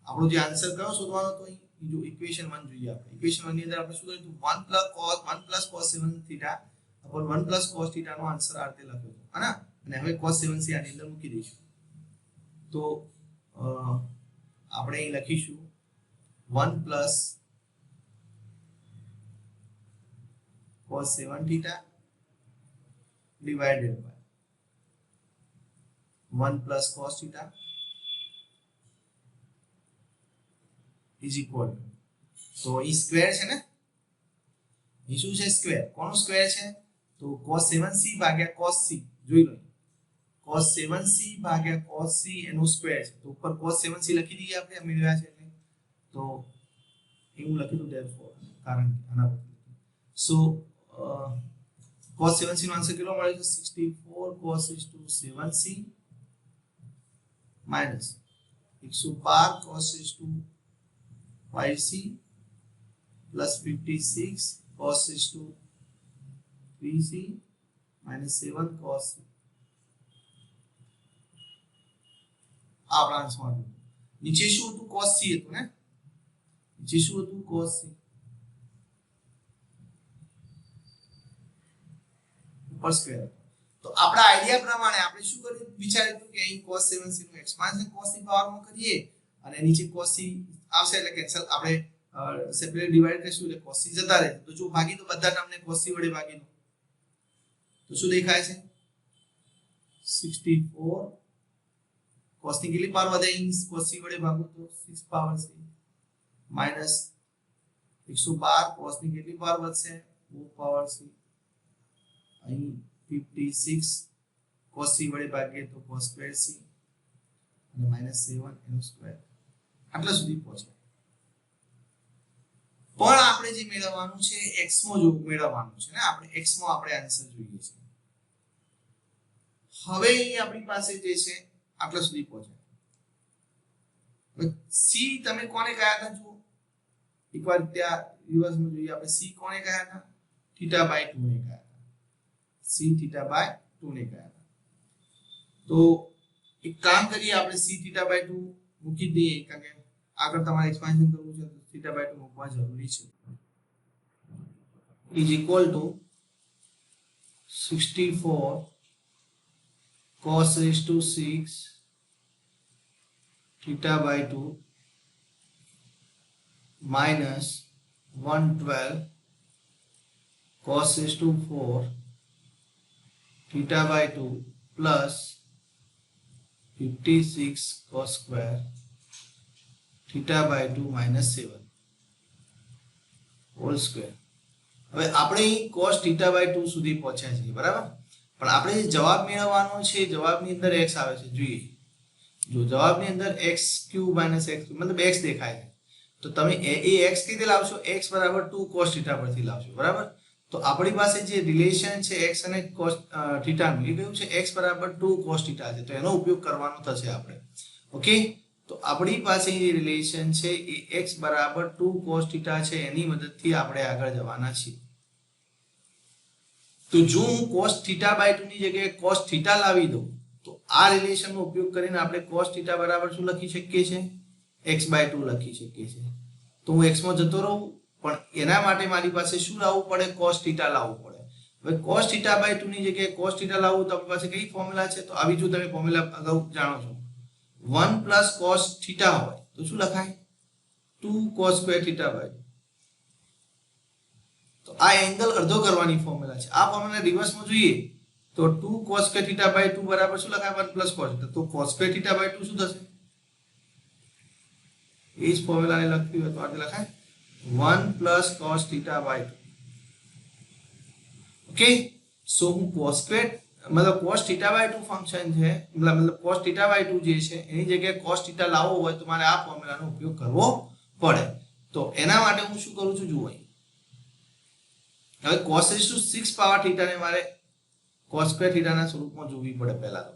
આપણો જે આન્સર કયો શોધવાનો તો અહીં જો ઇક્વેશન 1 જોઈએ આપણે. ઇક્વેશન 1 ની અંદર આપણે શું કર્યું હતું? 1 cos 7 theta upon 1 cos theta નો આન્સર આ રીતે લખ્યો હતો, હે ને? અને હવે cos 7c આની અંદર મૂકી દઈશું. તો આપણે અહીં લખીશું 1 cos 7 theta divided by 1 cos theta is equal to, તો એ સ્ક્વેર છે ને, એ શું છે? સ્ક્વેર. કોનો સ્ક્વેર છે? તો cos 7c ભાગ્યા cos c. જોઈ લો, cos 7c ભાગ્યા cos c એનો સ્ક્વેર છે. તો ઉપર cos 7c લખી દઈએ આપણે મેળવ્યા છે એટલે. તો એવું લખી દઉં therefore, કારણ કે આના પર. સો cos 7c નો આન્સર કેટલો મળે છે? 64 cos 7c minus 112 cos 5c plus 56 cos 3c minus 7 cos c. આ બ્રાન્ચ માં નીચે શું હતું? cos c હતું ને, નીચે શું હતું? cos c. ઉપર સ્ક્વેર. તો આપણા આઈડિયા પ્રમાણે આપણે શું કર્યું? વિચાર્યું કે અહીં cos 7c નું એક્સપાન્શન cos ની પાવરમાં કરીએ અને નીચે cos c આવશે એટલે કેન્સલ, આપણે સેપરેટ ડિવાઇડ કરીશું એટલે cos c જતા રહે. તો જો ભાગી તો બધા ટર્મને cos c વડે ભાગી દો તો શું દેખાય છે? 64 cos ની કેટલી પાવર વધે? cos c વડે ભાગો તો 6 પાવર c minus 112 cos ની કેટલી પાવર વધશે? 4 પાવર c. અહીં 56 cos c વડે ભાગીએ તો cos સ્ક્વેર c અને -7 એનો સ્ક્વેર. આટલા સુધી પહોંચે. પણ આપણે જે મેળવવાનું છે x માં જો મેળવવાનું છે ને, આપણે x માં આપણે આન્સર જોઈએ છે. હવે અહીં આપણી પાસે જે છે આટલા સુધી પહોંચે. c તમે કોને કહ્યા હતા? જુઓ એકવાર ત્યાં રિવર્સમાં જોઈએ આપણે. c કોને કહ્યા હતા? θ/2 ને કહ્યા હતા. c θ/2 ને કહ્યા હતા. તો એક કામ કરીએ, આપણે c θ/2 મૂકી દઈએ, કારણ કે આગળ તમારે એક્સપાન્શન કરવું છે તો θ/2 મૂકવા જરૂરી છે. is equal to 64 cos 6 θ/2 minus 112 cos 4 θ/2 plus 56 cos square θ/2 minus 7 whole square. હવે આપણે cos θ/2 સુધી પહોંચ્યા છીએ, બરાબર? પણ આપણે જે જવાબ મેળવવાનો છે, જવાબની અંદર x આવે છે. જોઈએ, જો જવાબની અંદર x³ - x³ મતલબ x દેખાય છે, તો તમે એ x કઈ લાવશો? x બરાબર 2 cos θ પરથી લાવશો, બરાબર? તો આપણી પાસે જે રિલેશન છે x અને cos θ નું, એ કયું છે? x બરાબર 2 cos θ છે. તો એનો ઉપયોગ કરવાનો થશે આપણે. ઓકે, તો આપણી પાસે જે રિલેશન છે એ x બરાબર 2 cos θ છે, એની મદદથી આપણે આગળ જવાના છીએ. તો જો હું cos θ/2 ની જગ્યાએ cos θ લાવી દઉં તો આ રિલેશનનો ઉપયોગ કરીને આપણે cos θ બરાબર શું લખી શકીએ છીએ? x/2 લખી શકીએ છીએ. તો હું x માં જતો રહું, પણ એના માટે મારી પાસે શું લાવવું પડે? cos θ લાવવું પડે. હવે cos θ/2 ની જગ્યાએ cos θ લાવવું તો આપણી પાસે કઈ ફોર્મ્યુલા છે? તો આવી જો તમે ફોર્મ્યુલા અગાઉ જાણો છો, 1 cos θ હોય તો શું લખાય? 2 cos સ્ક્વેર θ/2. તો આ એંગલ અડધો કરવાની ફોર્મ્યુલા છે. આ ફોર્મ્યુલા રિવર્સમાં જોઈએ તો 2 cos સ્ક્વેર θ/2 બરાબર શું લખાય? 1 cos θ. તો cos સ્ક્વેર θ/2 શું થશે? એ જ ફોર્મ્યુલાને લખવી હોય તો આ લખાય 1 cos θ/2. ओके सो હું cos સ્ક્વેર मतलब cos θ/2 ફંક્શન છે मतलब cos θ/2 જે છે એની જગ્યાએ cos θ લાવવો હોય તો મારે આ ફોર્મ્યુલાનો ઉપયોગ કરવો પડે તો એના માટે હું શું કરું છું જુઓ હવે cos 6 પાવર θ ને મારે cos સ્ક્વેર θ ના સ્વરૂપમાં જોવી પડે પહેલા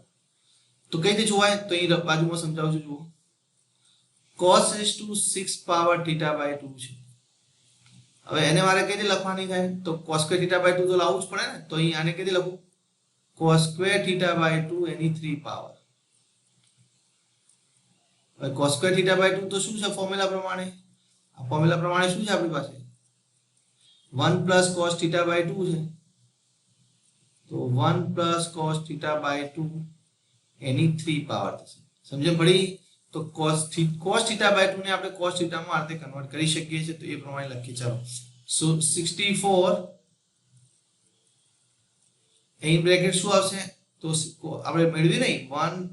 તો કઈ રીતે જોવાય તો અહીં બાજુમાં સમજાવું છું જુઓ cos 6 પાવર θ/2 છે હવે એને મારે કઈ રીતે લખવાની થાય તો cos સ્ક્વેર θ/2 તો લાવવું જ પડે ને તો અહીં આને કઈ રીતે લખું cos સ્ક્વેર θ/2 એની 3 પાવર હવે cos સ્ક્વેર θ/2 તો શું છે ફોર્મ્યુલા પ્રમાણે આ ફોર્મ્યુલા પ્રમાણે શું છે આપણી પાસે 1 cos θ/2 છે તો 1 cos θ/2 એની 3 પાવર થશે સમજે પડી તો cos θ/2 ને આપણે cos θ માં આ રીતે કન્વર્ટ કરી શકીએ છીએ તો એ પ્રમાણે લખીએ ચાલો સો 64 અહીં બ્રેકેટ શું આવશે તો આપણે મેળવી નહીં 1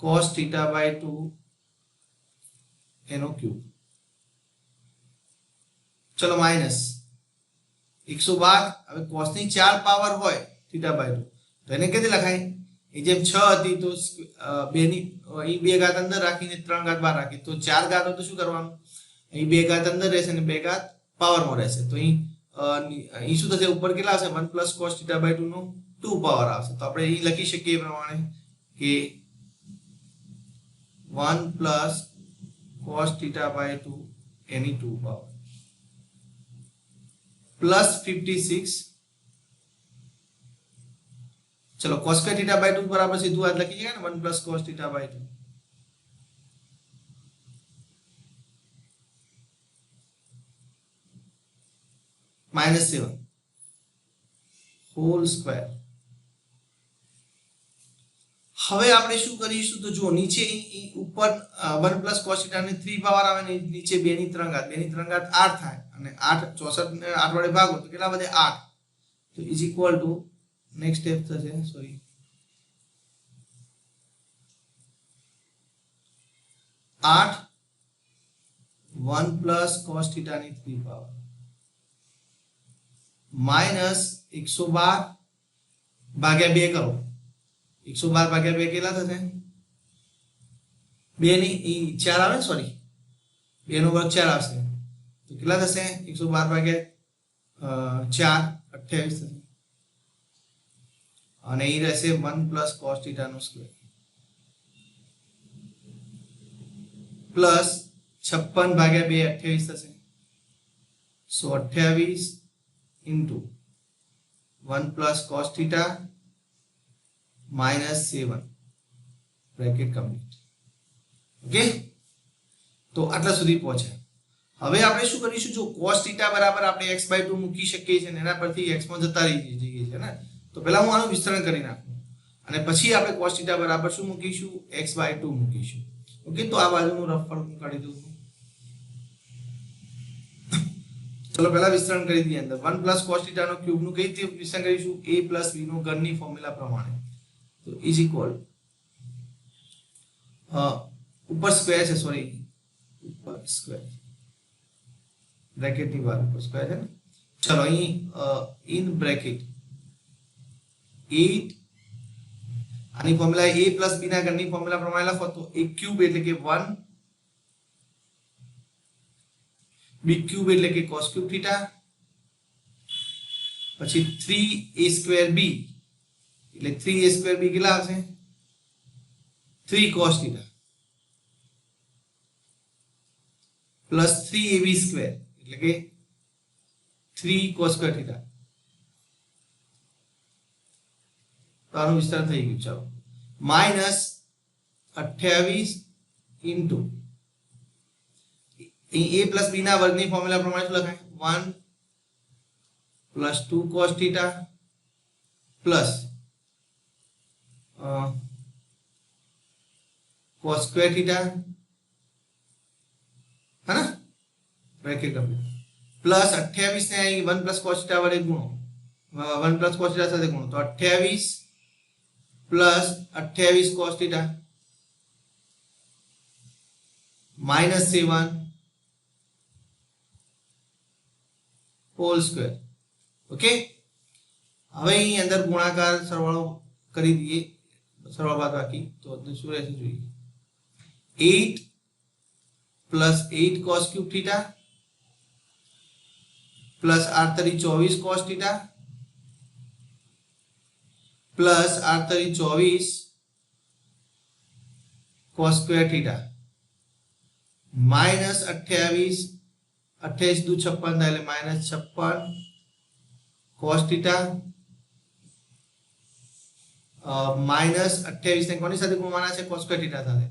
cos θ/2 એનો ક્યુબ ચલો માઈનસ 112 હવે cos ની 4 પાવર હોય θ/2 તો એને કેવી રીતે લખાય એ જેમ 6 હતી તો 2 ની અહીં 2 ઘાત અંદર રાખીને 3 ઘાત બહાર રાખી તો 4 ઘાત હોય તો શું કરવાનું અહીં 2 ઘાત અંદર રહેશે અને 2 ઘાત પાવરમાં રહેશે તો અહીં શું થશે ઉપર કેટલા આવશે 1 cos θ/2 નો 2 પાવર આવશે તો આપણે અહીં લખી શકીએ એ પ્રમાણે કે 1 cos θ/2 એની 2 પાવર प्लस 56 चलो cos स्क्वायर θ/2 बराबर सीधू आज लखी जाएगा ना 1 cos θ/2 -7 होल स्क्वायर હવે આપણે શું કરીશું તો જો નીચે ઉપર 1 cos θ ની 3 પાવર આવે ને નીચે 2 ની 3 ઘાત 2 ની 3 ઘાત 8 થાય અને 8 64 ને 8 વડે ભાગો તો કેટલા વધે 8 તો is equal to next step થશે સોરી 8 1 cos θ ની 3 પાવર માઈનસ 112 ભાગ્યા 2 કરો 112 ભાગ્યા 2 કેટલા થશે 2 ની 4 આવે સોરી 2 નો વર્ગ 4 આવશે તો કેટલા થશે 112 ભાગ્યા 4 28 થશે અને અહીં રહેશે 1 cos θ નો સ્ક્વેર પ્લસ 56 ભાગ્યા 2 28 થશે સો 28 into 1 cos θ -7 bracket complete okay तो આટલા સુધી પહોંચ્યા હવે આપણે શું કરીશું જો cos θ બરાબર આપણે x/2 મૂકી શકીએ છીએ અને એના પરથી x માં જતા રહી જઈએ છે ને તો પહેલા હું આનું વિસ્તરણ કરી નાખું અને પછી આપણે cos θ બરાબર શું મૂકીશું x/2 મૂકીશું ઓકે તો આ બાજુનું રફળ હું કાઢી દઉં છું ચલો પહેલા વિસ્તરણ કરી દઈએ અંદર 1 cos θ નો ક્યુબ નું કઈ રીતે વિસ્તરણ કરીશું a b નો ઘનની ફોર્મ્યુલા પ્રમાણે तो इज इक्वल ऊपर स्क्वायर है सॉरी ऊपर स्क्वायर ब्रैकेट ની બહાર ऊपर स्क्वायर है चलो અહીં इन ब्रैकेट 8 આની ફોર્મ્યુલા a b ના ઘનની ફોર્મ્યુલા પ્રમાણે લખો તો a ક્યુબ એટલે કે 1 b ક્યુબ એટલે કે cos ક્યુબ θ પછી 3a સ્ક્વેર b એટલે 3a સ્ક્વેર b કેટલા આવશે 3 cos θ પ્લસ 3ab સ્ક્વેર એટલે કે 3 cos સ્ક્વેર θ તો આનો વિસ્તાર થઈ ગયો ચાલો minus 28 into a plus b ના વર્ગની ફોર્મ્યુલા પ્રમાણે શું લખાય 1 plus 2 cos θ plus cos square theta है ना ब्रैकेट कंप्लीट प्लस 28 ने आई 1 cos θ वडे गुणो 1 cos θ સાથે ગુણો તો 28 plus 28 cos θ -7 whole square okay, હવે અહીં અંદર ગુણાકાર સરવાળો કરી દઈએ, સરવાળો બાદબાકી, તો શું રહેશે જોઈએ, 8 plus 8 cos cube theta plus r તરી 24 cos થીટા પ્લસ r તરી 24 cos સ્ક્વેર થીટા માઇનસ 28 28 દુ 56 થાય એટલે માઇનસ 56 cos થીટા માઇનસ 28 ને કોની સાથે ગુણવાના છે, cos સ્ક્વેર થીટા સાથે,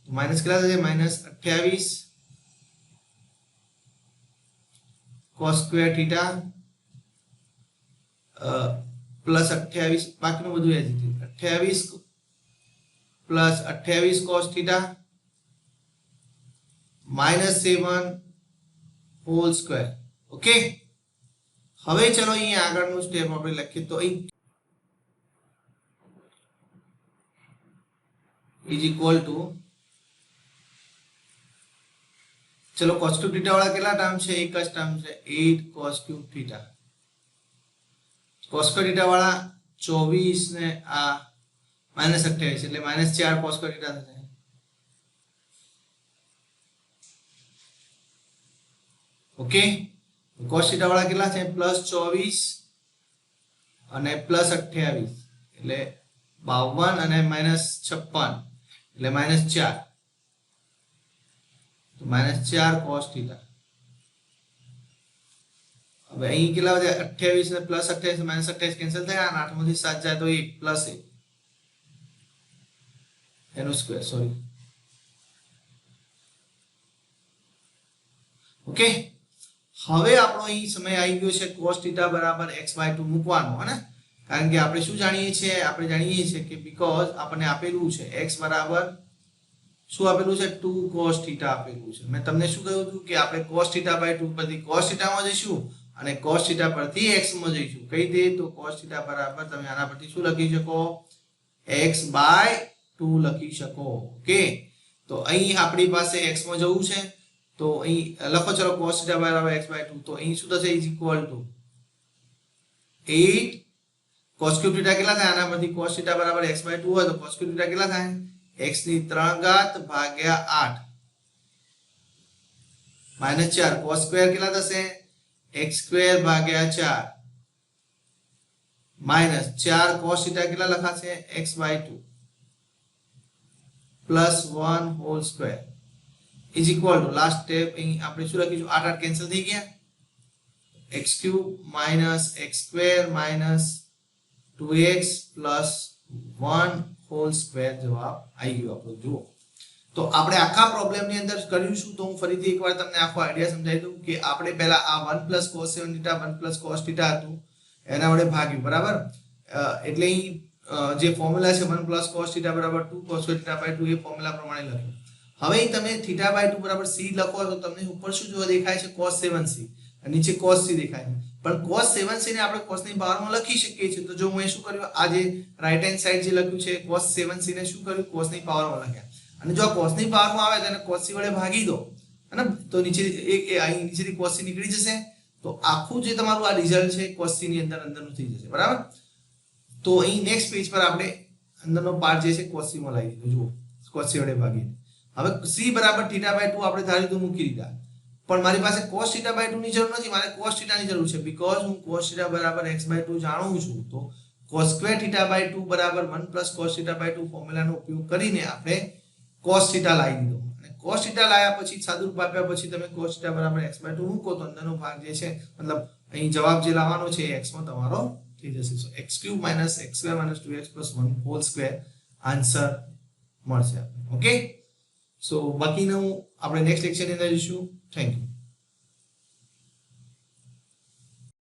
તો માઇનસ કેટલા થશે, minus 28 cos square theta plus 28 બાકીનું બધું એ જ રીતે 28 plus 28 cos theta minus 7 whole square. Okay, હવે ચલો અહીં આગળનું સ્ટેપ આપણે લખીએ, તો અહીં ઇઝ ઇક્વલ ટુ, ચલો cos ક્યુબ થીટા વાળા કેટલા ટર્મ છે, એક જ ટર્મ છે, 8 cos cube theta. cos square theta વાળા 24 ને આ માઇનસ 28 એટલે માઇનસ 4 cos સ્ક્વેર થીટા થશે. ઓકે, cos થીટા વાળા કેટલા છે, પ્લસ 24 અને પ્લસ 28 એટલે 52 અને માઇનસ 56 એટલે માઇનસ 4, તો માઇનસ 4 cos થીટા. હવે અહીં કેટલા વધ્યા, 28 ને પ્લસ 28 માઇનસ 28 કેન્સલ થયા, અને 8 માંથી 7 જાય તો 1 પ્લસ 1 એનું સ્ક્વેર, સોરી. ઓકે, હવે આપણો અહીં સમય આવી ગયો છે cos થીટા બરાબર x/2 મૂકવાનો, હે, કારણ કે આપણે શું જાણીએ છીએ, આપણે જાણીએ છીએ કે બીકોઝ આપણને આપેલું છે x બરાબર શું આપેલું છે, 2 cos થીટા આપેલું છે. મેં તમને શું કહ્યું હતું કે આપણે cos θ/2 પરથી cos θ માં જઈશું અને cos θ પરથી x માં જઈશું. કહી દે તો cos θ બરાબર તમે આના પરથી શું લખી શકો, x/2 લખી શકો. ઓકે, તો અહીં આપણી પાસે x માં જવું છે, તો અહીં લખો ચલો cos θ બરાબર x/2, તો અહીં શું થશે, is equal to 8 cos cube theta કેટલા થાય, આના પરથી cos θ બરાબર x/2 હોય તો cos ક્યુબ થીટા કેટલા થાય, x ની 3 ઘાત ભાગ્યા 8 માઈનસ 4 cos સ્ક્વેર કેટલા થશે, x સ્ક્વેર ભાગ્યા 4 માઈનસ 4 cos થીટા કેટલા લખાશે, x/2 plus 1 whole square is equal to, last step અહીં આપણે શું લખીશું, 8 8 કેન્સલ થઈ ગયા, x³ minus x square minus 2x plus 1 whole square જવાબ આવી ગયો આપણો. જુઓ, તો આપણે આખા પ્રોબ્લેમ ની અંદર કર્યું શું, તો હું ફરીથી એકવાર તમને આખો આઈડિયા સમજાવી દઉં કે આપણે પહેલા આ 1 cos 7 θ 1 cos θ હતું એના વડે ભાગ્યું, બરાબર. એટલે અહીં જે ફોર્મ્યુલા છે 1 cos θ બરાબર 2 cos θ/2 એ ફોર્મ્યુલા પ્રમાણે લખ્યું. હવે તમે θ/2 બરાબર c લખો તો તમને ઉપર શું જોવા દેખાય છે, cos 7c, અને નીચે cos c દેખાય છે. પણ cos 7c ને આપણે cos ની પાવરમાં લખી શકીએ છીએ. તો જો હું શું કર્યું, આ જે રાઈટ હેન્ડ સાઈડ જે લખ્યું છે cos 7c ને શું કર્યું, cos ની પાવરમાં લખ્યા, અને જો cos ની પાવરમાં આવે તો એને cos c વડે ભાગી દો, અને તો નીચે અહીં નીચેથી cos c નીકળી જશે, તો આખું જે તમારું આ રિઝલ્ટ છે cos c ની અંદરનું થઈ જશે, બરાબર. તો અહીં નેક્સ્ટ પેજ પર આપણે અંદરનો પાર્ટ જે છે cos c માં લાવી દીધો. જુઓ, cos c વડે ભાગીને હવે c બરાબર θ/2 આપણે ધારી તો મૂકી દીધા, પણ મારી પાસે cos θ/2 ની જરૂર નથી, મારે cos θ ની જરૂર છે. બીકોઝ હું cos θ બરાબર x/2 જાણું છું, તો cos સ્ક્વેર θ/2 બરાબર 1 cos θ/2 ફોર્મ્યુલાનો ઉપયોગ કરીને આપણે cos θ લાવી દીધો, અને cos θ લાવ્યા પછી સાદુરૂપ આપ્યા પછી તમે cos θ બરાબર x/2 મૂકો તો અંદરનો ભાગ જે છે, મતલબ અહીં જવાબ જે લાવવાનો છે x માં તમારો થઈ જશે. સો x³ - x² - 2x + 1 whole square answer મળશે. ઓકે, સો બાકીનું આપણે નેક્સ્ટ લેક્ચરની અંદર જોઈશું. Thank you.